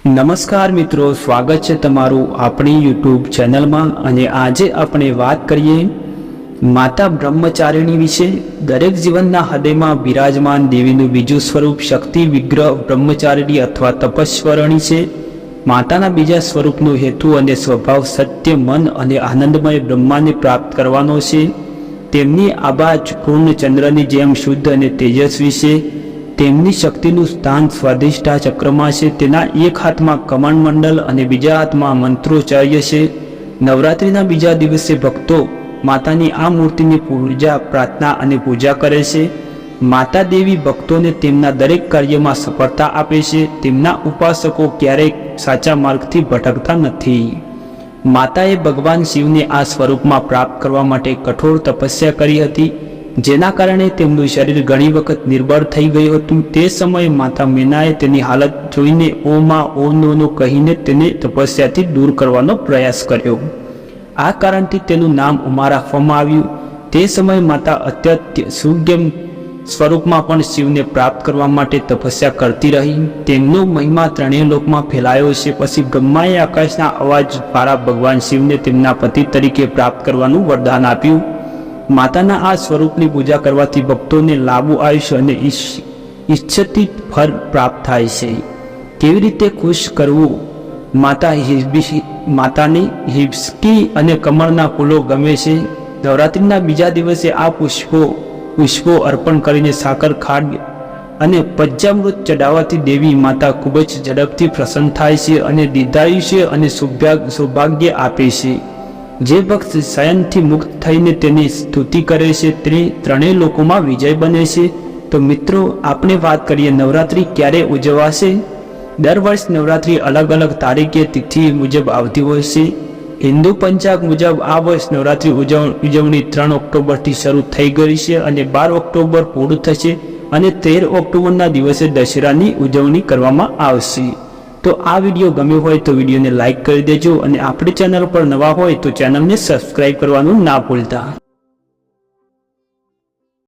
નમસ્કાર મિત્રો, સ્વાગત છે તમારું આપણી યુટ્યુબ ચેનલમાં। અને આજે આપણે વાત કરીએ માતા બ્રહ્મચારિણી વિશે। દરેક જીવનના હૃદયમાં બિરાજમાન દેવીનું બીજું સ્વરૂપ શક્તિ વિગ્રહ બ્રહ્મચારિણી અથવા તપસ્વરણી છે। માતાના બીજા સ્વરૂપનો હેતુ અને સ્વભાવ સત્ય, મન અને આનંદમય બ્રહ્માને પ્રાપ્ત કરવાનો છે। તેમની આભા પૂર્ણ ચંદ્રની જેમ શુદ્ધ અને તેજસ્વી છે। તેમની શક્તિનું સ્થાન સ્વાધિષ્ઠા ચક્રમાં છે। તેના એક હાથમાં કમંડલ અને બીજા હાથમાં મંત્રોચ્ચાર્ય છે। નવરાત્રિના બીજા દિવસે ભક્તો માતાની આ મૂર્તિની પૂજા, પ્રાર્થના અને પૂજા કરે છે। માતા દેવી ભક્તોને તેમના દરેક કાર્યમાં સફળતા આપે છે। તેમના ઉપાસકો ક્યારેય સાચા માર્ગથી ભટકતા નથી। માતાએ ભગવાન શિવને આ સ્વરૂપમાં પ્રાપ્ત કરવા માટે કઠોર તપસ્યા કરી હતી, જેના કારણે તેમનું શરીર ઘણી વખત નિર્બળ થઈ ગયું હતું। તે સમયે માતા મીનાએ તેની હાલત જોઈને ઓમ નો કહીને તેને તપસ્યાથી દૂર કરવાનો પ્રયાસ કર્યો। આ કારણથી તેનું નામ ઉમા રાખવામાં આવ્યું। તે સમયે માતા અત્યંત સુગ્યમ સ્વરૂપમાં પણ શિવને પ્રાપ્ત કરવા માટે તપસ્યા કરતી રહી। તેમનો મહિમા ત્રણેય લોકમાં ફેલાયો છે। પછી બ્રહ્માએ આકાશના અવાજ દ્વારા ભગવાન શિવને તેમના પતિ તરીકે પ્રાપ્ત કરવાનું વરદાન આપ્યું। માતાના આ સ્વરૂપની પૂજા કરવાથી ભક્તોને લાંબુ આયુષ્ય અને ઈચ્છિત ફળ પ્રાપ્ત થાય છે। કેવી રીતે ખુશ કરવું? માતાની હિબસ્કી અને કમળના ફૂલો ગમે છે। નવરાત્રિના બીજા દિવસે આ પુષ્પો અર્પણ કરીને સાકર, ખાંડ અને પંચામૃત ચડાવવાથી દેવી માતા ખૂબ જ ઝડપથી પ્રસન્ન થાય છે અને દીર્ઘાયુષ્ય અને સૌભાગ્ય આપે છે। જે ભક્ત શયનથી મુક્ત થઈને તેની સ્તુતિ કરે છે તે ત્રણેય લોકોમાં વિજય બને છે। તો મિત્રો, આપણે વાત કરીએ નવરાત્રિ ક્યારે ઉજવાશે। દર વર્ષ નવરાત્રિ અલગ અલગ તારીખે તિથિ મુજબ આવતી હોય છે। હિન્દુ પંચાંગ મુજબ આ વર્ષ નવરાત્રિ ઉજવણી 3 ઓક્ટોબરથી શરૂ થઈ ગઈ છે અને 12 ઓક્ટોબર પૂરું થશે અને 13 ઓક્ટોબરના દિવસે દશેરાની ઉજવણી કરવામાં આવશે। તો આ વિડીયો ગમ્યો હોય તો વિડીયોને લાઇક કરી દેજો અને આપણી ચેનલ પર નવા હોય તો ચેનલને સબસ્ક્રાઈબ કરવાનું ના ભૂલતા।